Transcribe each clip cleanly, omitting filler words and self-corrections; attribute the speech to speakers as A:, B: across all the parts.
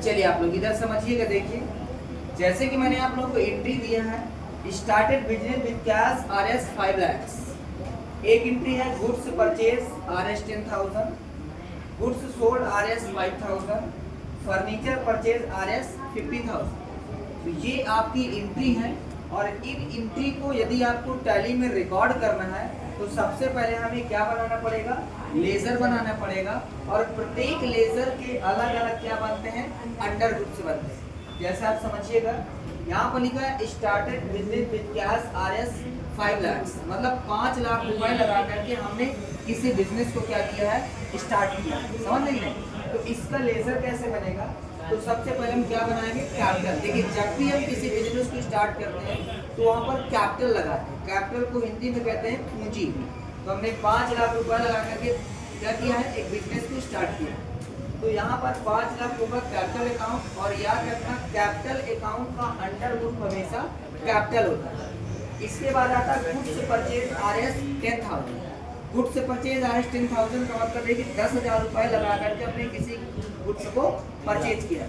A: चलिए आप लोग इधर समझिएगा। देखिए जैसे कि मैंने आप लोगों को एंट्री दिया है, started business with cash RS 5 lakhs। एक एंट्री है goods purchase RS 10,000, goods sold RS 5,000, furniture purchase RS 50,000। तो ये आपकी एंट्री है और इन एंट्री को यदि आपको टैली में रिकॉर्ड करना है तो सबसे पहले हमें क्या बनाना पड़ेगा, लेजर बनाना पड़ेगा। और प्रत्येक लेजर के अलग अलग क्या बनते हैं, अंडर ग्रुप से बनते हैं। जैसे आप समझिएगा यहाँ पर लिखा है started business with cash RS 5 lakhs, मतलब 5 लाख रुपए लगा करके हमने किसी बिजनेस को क्या किया है, स्टार्ट किया। समझ नहीं? तो इसका लेजर कैसे बनेगा, तो सबसे पहले हम क्या बनाएंगे, कैपिटल। देखिए जब भी हम किसी बिजनेस को स्टार्ट करते हैं तो वहाँ पर कैपिटल लगाते हैं। कैपिटल को हिंदी में कहते हैं पूंजी। तो हमने 5 लाख रुपए लगा करके क्या किया है, एक बिजनेस को स्टार्ट किया। तो यहाँ पर 5 लाख रुपए कैपिटल अकाउंट, और याद रखना कैपिटल अकाउंट का अंडर ग्रुप हमेशा कैपिटल होता है। इसके बाद आता है goods purchase RS 10,000। Goods purchase RS 10,000 का मतलब है कि 10,000 रुपए लगा करके अपने किसी गुड्स को परचेज किया।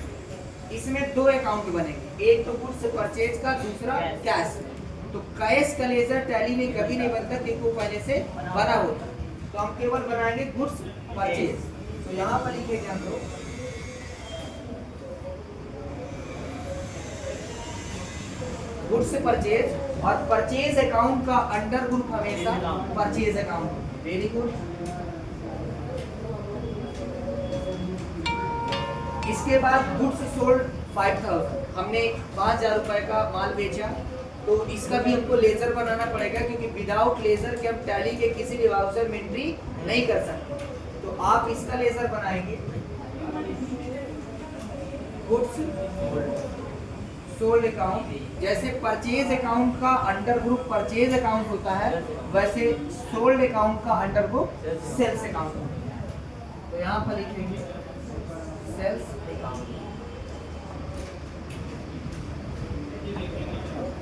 A: इसमें 2 अकाउंट बनेंगे, एक तो गुड्स परचेज का, दूसरा कैश। तो कैश का लेजर टैली में कभी नहीं बनता क्योंकि वो पहले से बना होता। तो हम केवल बनाएंगे गुड्स परचेज। तो यहाँ पर लिखेंगे हम लोग गुड्स परचेज, और परचेज अकाउंट का अंडर ग्रुप हमेशा परचेज अकाउंट। Very good. इसके बाद गुड्स सोल्ड 5,000, हमने 5,000 रुपए का माल बेचा। तो इसका भी हमको लेजर बनाना पड़ेगा क्योंकि विदाउट लेजर के हम टैली के किसी भी वाउचर में एंट्री नहीं कर सकते। तो आप इसका लेजर बनाएंगे गुड्स सोल्ड अकाउंट। जैसे परचेज अकाउंट का अंडर ग्रुप परचेज अकाउंट होता है, वैसे सोल्ड अकाउंट का अंडर ग्रुप सेल्स अकाउंट होता है। तो यहाँ पर लिखेंगे सेल्स अकाउंट।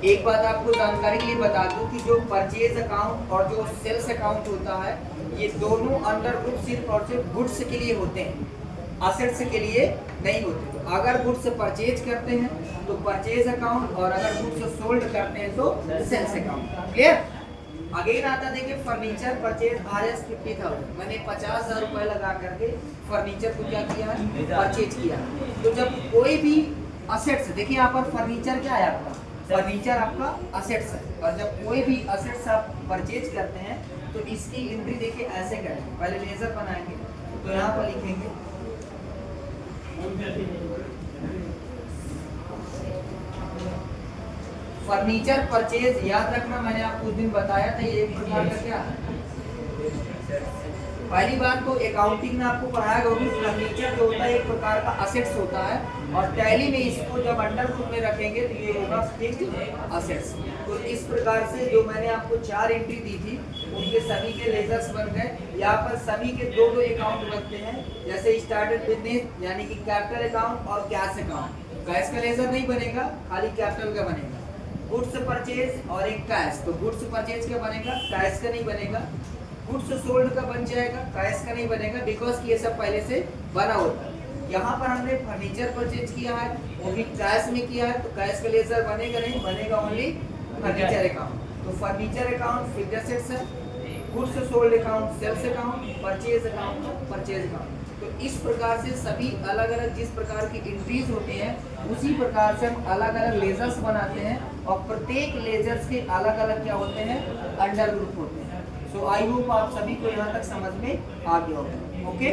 A: एक बात आपको जानकारी के लिए बता दूं कि जो परचेज अकाउंट और जो सेल्स अकाउंट होता है, ये दोनों अंडर ग्रुप सिर्फ और सिर्फ गुड्स के लिए होते हैं, असेट्स के लिए नहीं होते। तो अगर गुड्स परचेज करते हैं तो परचेज अकाउंट, और अगर गुड्स सोल्ड करते हैं तो सेल्स अकाउंट। क्लियर? अगेन आता देखिए फर्नीचर परचेज RS 50,000। मैंने 50,000 रुपए लगा करके फर्नीचर को क्या किया है, परचेज किया। तो जब कोई भी असेट्स, देखिए यहाँ पर फर्नीचर क्या है आपका, फर्नीचर आपका असेट्स है। और जब कोई भी असेट्स आप परचेज करते हैं तो इसकी एंट्री देखिए ऐसे करें, पहले लेजर बनाएंगे। तो यहाँ पर लिखेंगे फर्नीचर परचेज। याद रखना मैंने आपको उस दिन बताया था ये एक प्रकार का क्या है। पहली बात तो अकाउंटिंग में आपको पढ़ाया होगा, फर्नीचर जो होता है एक प्रकार का असेट्स होता है, और टैली में इसको जब अंडर ग्रुप में रखेंगे तो ये होगा फिक्स्ड असेट्स। तो इस प्रकार से जो मैंने आपको 4 एंट्री दी थी उनके सभी के लेजर्स बन गए। यहाँ पर सभी के 2-2 अकाउंट बनते हैं। जैसे स्टार्टेड बिजनेस यानी कि कैपिटल अकाउंट और कैश अकाउंट। कैश का लेजर नहीं बनेगा, खाली कैपिटल का बनेगा। गुड्स परचेज और एक कैश, तो गुड्स परचेज का बनेगा, कैश का नहीं बनेगा। गुड्स सोल्ड का बन जाएगा, कैश का नहीं बनेगा, बिकॉज ये सब पहले से बना होता है। यहाँ पर हमने फर्नीचर परचेज किया है, वो भी कैश में किया है, तो कैश का लेजर बनेगा नहीं, बनेगा ओनली फर्नीचर अकाउंट। तो फर्नीचर अकाउंट फिक्स्ड असेट्स है, goods sold account sales account, purchase account purchase account. तो इस प्रकार से सभी अलग अलग जिस प्रकार की एंट्रीज होते हैं उसी प्रकार से हम अलग अलग लेजर्स बनाते हैं, और प्रत्येक लेजर्स के अलग अलग क्या होते हैं, अंडर ग्रुप होते हैं। सो आई होप आप सभी को यहाँ तक समझ में आ गया होगा। ओके।